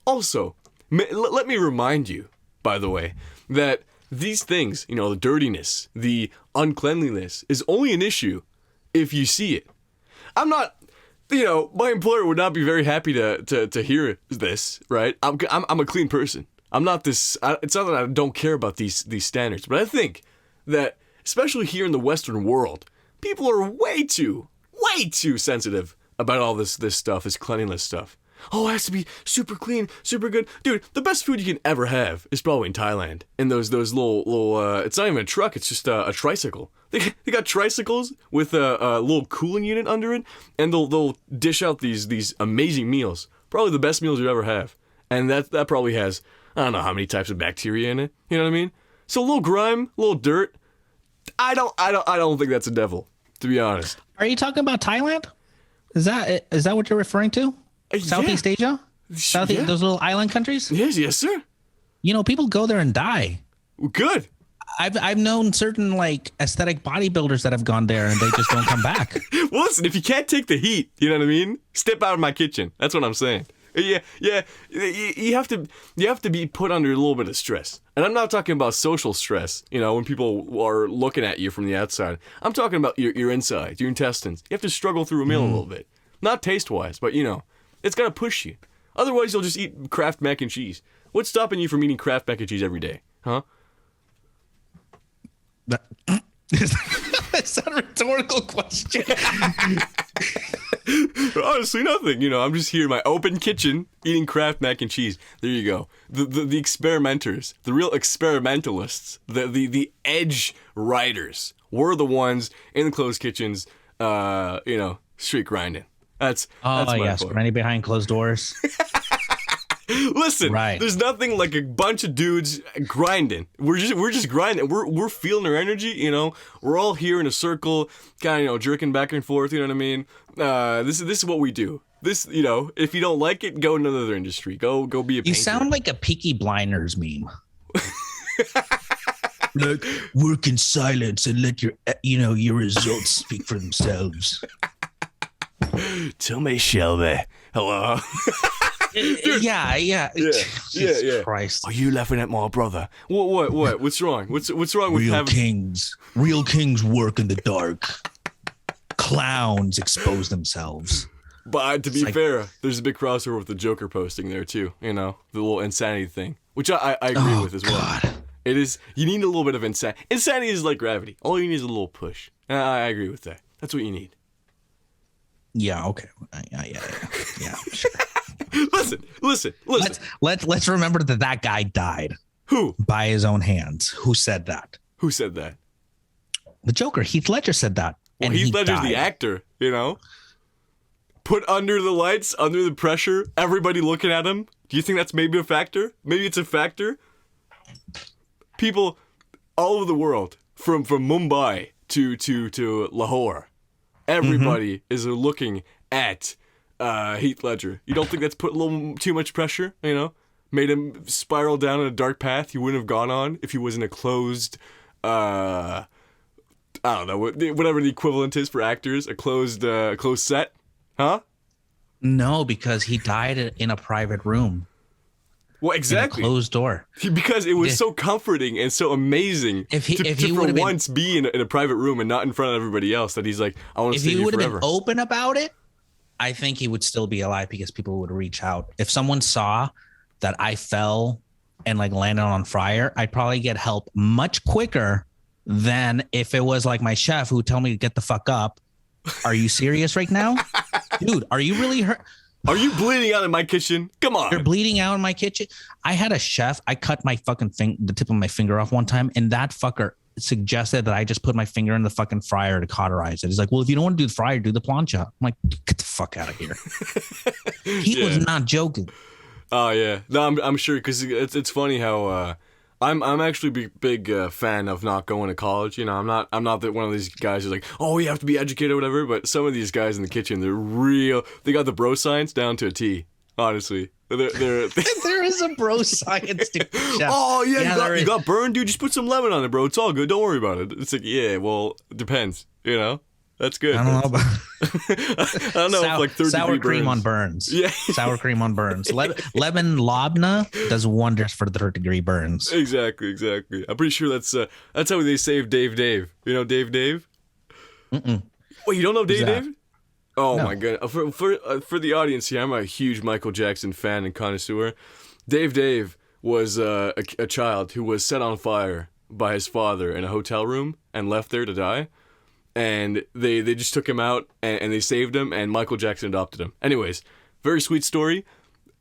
let me remind you, by the way, that these things, you know, the dirtiness, the uncleanliness, is only an issue if you see it. I'm not. You know, my employer would not be very happy to hear this, right? I'm a clean person. I'm not this. It's not that I don't care about these standards, but I think that especially here in the Western world, people are way too sensitive about all this stuff, this cleanliness stuff. Oh, it has to be super clean, super good, dude. The best food you can ever have is probably in Thailand. In those little. It's not even a truck. It's just a tricycle. They got tricycles with a little cooling unit under it, and they'll dish out these amazing meals. Probably the best meals you ever have, and that probably has, I don't know how many types of bacteria in it. You know what I mean? So a little grime, a little dirt. I don't think that's a devil, to be honest. Are you talking about Thailand? Is that what you're referring to? Southeast Asia? Southeast, those little island countries? Yes, sir. You know, people go there and die. Good. I've known certain like aesthetic bodybuilders that have gone there and they just don't come back. Well, listen, if you can't take the heat, you know what I mean? Step out of my kitchen. That's what I'm saying. Yeah. You have to be put under a little bit of stress. And I'm not talking about social stress, you know, when people are looking at you from the outside. I'm talking about your inside, your intestines. You have to struggle through a meal a little bit. Not taste-wise, but, you know, it's got to push you. Otherwise, you'll just eat Kraft mac and cheese. What's stopping you from eating Kraft mac and cheese every day? Huh? That's a rhetorical question. Honestly, nothing. You know, I'm just here in my open kitchen eating Kraft mac and cheese. There you go. The experimenters, the real experimentalists, the edge riders, were the ones in the closed kitchens, you know, street grinding. That's yes, grinding behind closed doors. Listen, There's nothing like a bunch of dudes grinding. We're just grinding. We're feeling our energy, you know. We're all here in a circle, kind of, you know, jerking back and forth. You know what I mean? This is what we do. This, you know, if you don't like it, go into another industry. Go be a painter. You sound like a Peaky Blinders meme. Like, work in silence and let your results speak for themselves. Tell me, Shelby. Hello. Yeah. Jesus Christ. Are you laughing at my brother? What? What's wrong? What's wrong with Real kings work in the dark. Clowns expose themselves. But to be fair, there's a big crossover with the Joker posting there too. You know, the little insanity thing, which I agree with as well. God. It is. You need a little bit of insanity. Insanity is like gravity. All you need is a little push. I agree with that. That's what you need. Yeah. Okay. Yeah. Sure. Listen. Let's remember that guy died. Who? By his own hands. Who said that? Who said that? The Joker. Heath Ledger said that. Well, Heath Ledger's the actor, you know? Put under the lights, under the pressure, everybody looking at him. Do you think that's maybe a factor? Maybe it's a factor? People all over the world, from Mumbai to Lahore, everybody is looking at Heath Ledger. You don't think that's put a little too much pressure, you know? Made him spiral down in a dark path he wouldn't have gone on if he was in a closed, I don't know, whatever the equivalent is for actors, a closed set, huh? No, because he died in a private room. Well, exactly. In a closed door. Because it was so comforting and so amazing to for once be in a private room and not in front of everybody else that he's like, I want to stay here forever. If he would have been open about it, I think he would still be alive because people would reach out. If someone saw that I fell and like landed on fire, I'd probably get help much quicker than if it was like my chef who told me to get the fuck up. Are you serious right now? Dude, are you really hurt? Are you bleeding out in my kitchen? Come on. You're bleeding out in my kitchen? I had a chef. I cut my fucking the tip of my finger off one time, and that fucker suggested that I just put my finger in the fucking fryer to cauterize it. He's like, well, if you don't want to do the fryer, do the plancha. I'm like, get the fuck out of here. He was not joking. Oh yeah, no, I'm sure, because it's funny how I'm actually a big fan of not going to college. You know, I'm not one of these guys who's like, oh, you have to be educated or whatever. But some of these guys in the kitchen, they got the bro science down to a T. Honestly, they're there is a bro science to chef. Oh yeah, you got burned, dude. Just put some lemon on it, bro. It's all good. Don't worry about it. It's like, yeah, well, it depends. You know, that's good. I don't know about. I don't know. If like sour cream on burns. Yeah, sour cream on burns. Lemon labna does wonders for the 3rd-degree burns. Exactly. I'm pretty sure that's how they save Dave. You know Dave? Mm-mm. Wait, you don't know Dave? Oh No. my goodness! For the audience here, I'm a huge Michael Jackson fan and connoisseur. Dave was a child who was set on fire by his father in a hotel room and left there to die. And they just took him out and they saved him, and Michael Jackson adopted him. Anyways, very sweet story.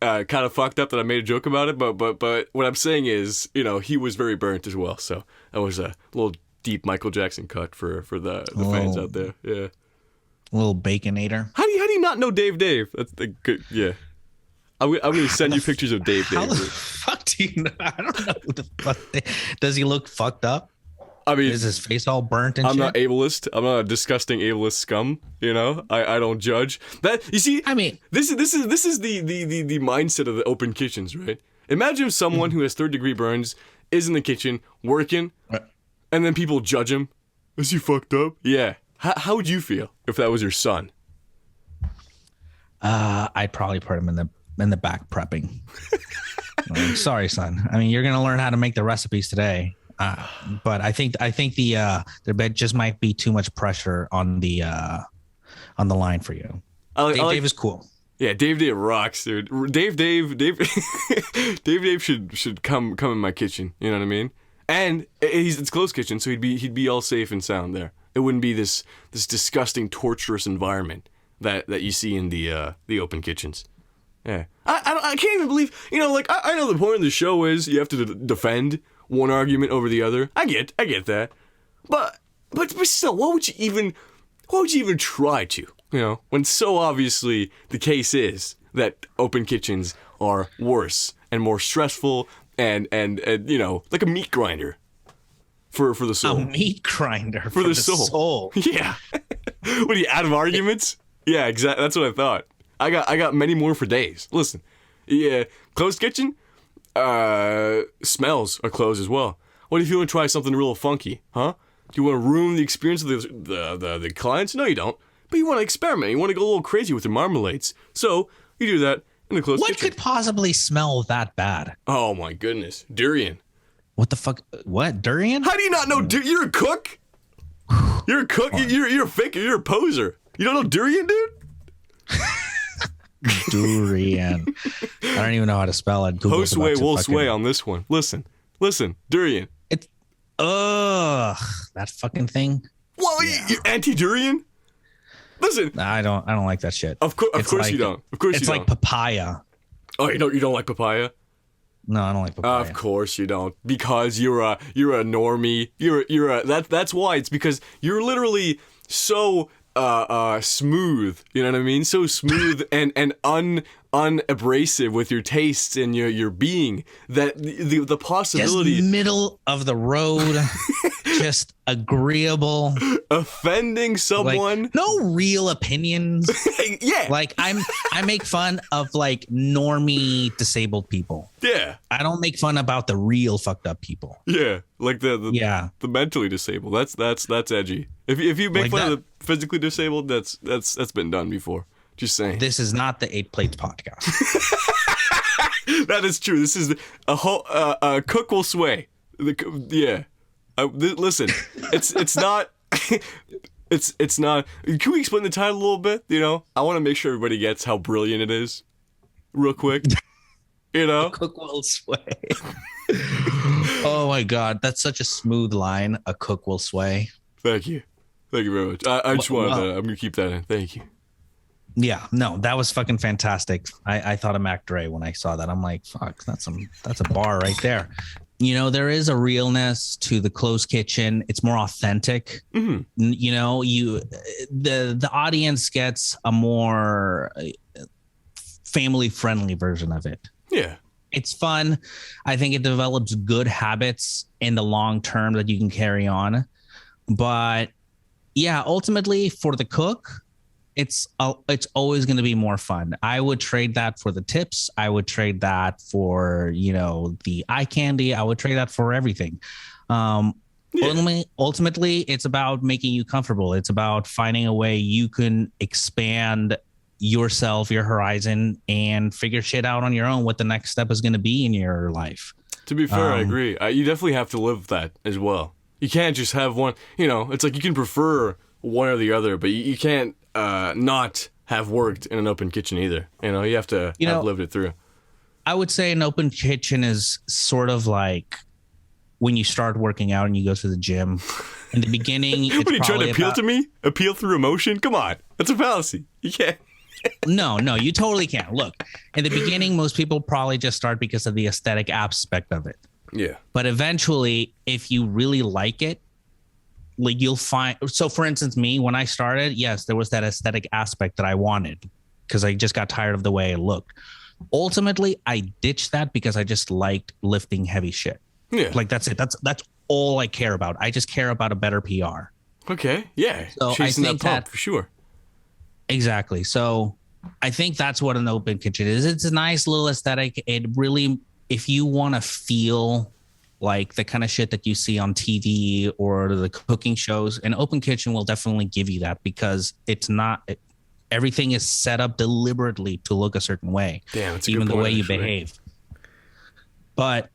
Kind of fucked up that I made a joke about it, but what I'm saying is, you know, he was very burnt as well. So that was a little deep Michael Jackson cut for the fans out there. Yeah. A little baconator. How do you not know Dave? That's the good. Yeah. I'm gonna send you pictures of Dave. How the fuck do you know? I don't know who the fuck. Does he look fucked up? I mean, is his face all burnt and I'm shit? not ableist. I'm not a disgusting ableist scum. You know, I don't judge that. You see, I mean, this is the mindset of the open kitchens, right? Imagine if someone who has 3rd-degree burns is in the kitchen working, and then people judge him. Is he fucked up? Yeah. How would you feel if that was your son? I'd probably put him in the back prepping. Sorry, son. I mean, you're gonna learn how to make the recipes today. But I think the bed just might be too much pressure on the line for you. Dave is cool. Yeah, Dave rocks, dude. Dave should come in my kitchen. You know what I mean? And it's closed kitchen, so he'd be all safe and sound there. It wouldn't be this disgusting, torturous environment that you see in the open kitchens. Yeah, I can't even believe, you know, like I know the point of the show is you have to defend one argument over the other. I get that, but still, why would you even try to? You know, when so obviously the case is that open kitchens are worse and more stressful and you know, like a meat grinder for the soul. A meat grinder for the soul. Yeah. What are you, out of arguments? Yeah, exactly. That's what I thought. I got many more for days. Listen, yeah, closed kitchen. Smells are closed as well. What if you want to try something real funky, huh? Do you want to ruin the experience of the clients? No, you don't. But you want to experiment. You want to go a little crazy with your marmalades. So you do that in the closed kitchen. What could possibly smell that bad? Oh my goodness, durian. What the fuck? What, durian? How do you not know? You're a cook. You're a cook. You're a faker. You're a poser. You don't know durian, dude? Durian. I don't even know how to spell it. Josue will sway on this one. Listen, durian. It's that fucking thing. Well, you're anti-durian. Listen, I don't like that shit. Of course you don't. Of course you don't. It's like papaya. Oh, you don't like papaya? No, I don't like papaya. Of course you don't, because you're a normie. That's why. It's because you're literally so smooth. You know what I mean? So smooth and unabrasive with your tastes and your being that the possibility. Just middle of the road. Just agreeable. Offending someone. Like, no real opinions. Yeah. Like I make fun of like normie disabled people. Yeah. I don't make fun about the real fucked up people. Yeah. Like the mentally disabled. That's edgy. If you make fun of the physically disabled, that's been done before. Just saying. This is not the 8 Plates podcast. That is true. This is a whole cook will sway. Yeah. Listen, it's not. It's not. Can we explain the title a little bit? You know, I want to make sure everybody gets how brilliant it is, real quick. You know, a cook will sway. Oh my god, that's such a smooth line. A cook will sway. Thank you very much. I just wanted that. I'm gonna keep that in. Thank you. Yeah, no, that was fucking fantastic. I thought of Mac Dre when I saw that. I'm like, fuck, that's a bar right there. You know, there is a realness to the closed kitchen. It's more authentic. You know, the audience gets a more family friendly version of it. Yeah. It's fun. I think it develops good habits in the long term that you can carry on. But yeah, ultimately for the cook, it's always going to be more fun. I would trade that for the tips. I would trade that for, you know, the eye candy. I would trade that for everything. Ultimately, it's about making you comfortable. It's about finding a way you can expand yourself, your horizon, and figure shit out on your own what the next step is going to be in your life. To be fair, I agree. You definitely have to live that as well. You can't just have one, you know, it's like you can prefer one or the other, but you can't not have worked in an open kitchen either. You know, you have to have lived it through. I would say an open kitchen is sort of like when you start working out and you go to the gym. In the beginning, what are you trying to appeal to me? Appeal through emotion? Come on. That's a fallacy. You can't. No, you totally can't. Look, in the beginning, most people probably just start because of the aesthetic aspect of it. Yeah. But eventually, if you really like it, like you'll find. So for instance, me, when I started, yes, there was that aesthetic aspect that I wanted because I just got tired of the way it looked. Ultimately, I ditched that because I just liked lifting heavy shit. Yeah. Like that's it. That's all I care about. I just care about a better PR. Okay. Yeah. So Chasing I think that pump for sure. Exactly. So I think that's what an open kitchen is. It's a nice little aesthetic. It really, if you want to feel like the kind of shit that you see on TV or the cooking shows, an open kitchen will definitely give you that because it's not, everything is set up deliberately to look a certain way. Damn, that's a even good the point, way you actually. behave. But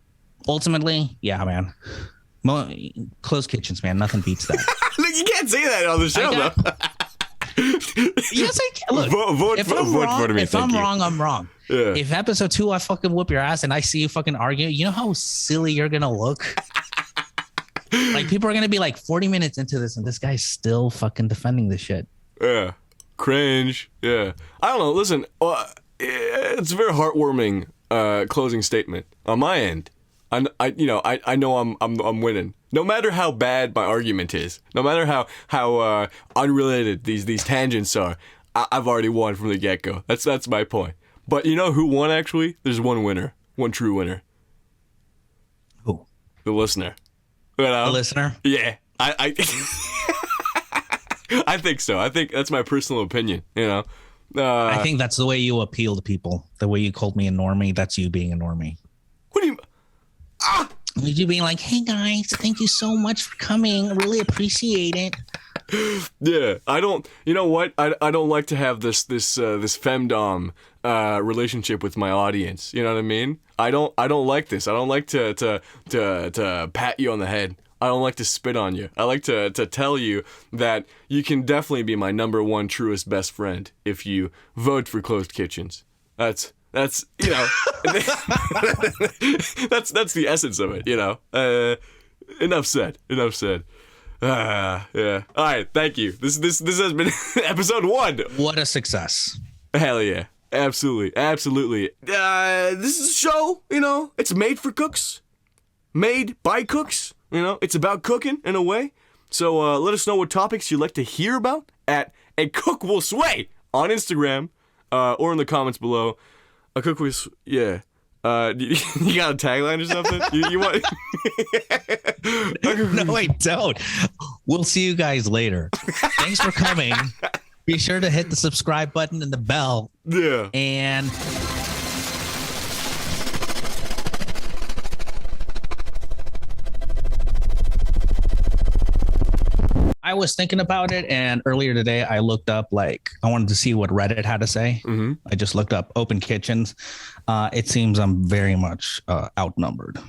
ultimately, yeah, man. Closed kitchens, man. Nothing beats that. You can't say that on the show, though. Yes, I can. Look, if I'm wrong, I'm wrong. Yeah. If episode 2, I fucking whoop your ass and I see you fucking arguing, you know how silly you're going to look? Like, people are going to be like 40 minutes into this and this guy's still fucking defending this shit. Yeah. Cringe. Yeah. I don't know. Listen, it's a very heartwarming closing statement on my end. I know I'm winning. No matter how bad my argument is, no matter how unrelated these tangents are, I've already won from the get-go. That's my point. But you know who won, actually? There's one winner. One true winner. Who? The listener. You know? The listener? Yeah. I I think so. I think that's my personal opinion, you know? I think that's the way you appeal to people. The way you called me a normie, that's you being a normie. What do you... With you being like, hey guys, thank you so much for coming. I really appreciate it. Yeah, I don't. You know what? I don't like to have this femdom relationship with my audience. You know what I mean? I don't like this. I don't like to pat you on the head. I don't like to spit on you. I like to tell you that you can definitely be my number one truest best friend if you vote for closed kitchens. That's you know that's the essence of it, you know. Enough said. Yeah. All right, thank you. This has been episode 1. What a success. Hell yeah. Absolutely. This is a show, you know. It's made for cooks. Made by cooks, you know. It's about cooking in a way. So let us know what topics you'd like to hear about at A Cook Will Sway on Instagram or in the comments below. A cook was, yeah. You got a tagline or something? You want? No, I don't. We'll see you guys later. Thanks for coming. Be sure to hit the subscribe button and the bell. Yeah. And I was thinking about it, and earlier today I looked up, like, I wanted to see what Reddit had to say. Mm-hmm. I just looked up open kitchens. It seems I'm very much outnumbered.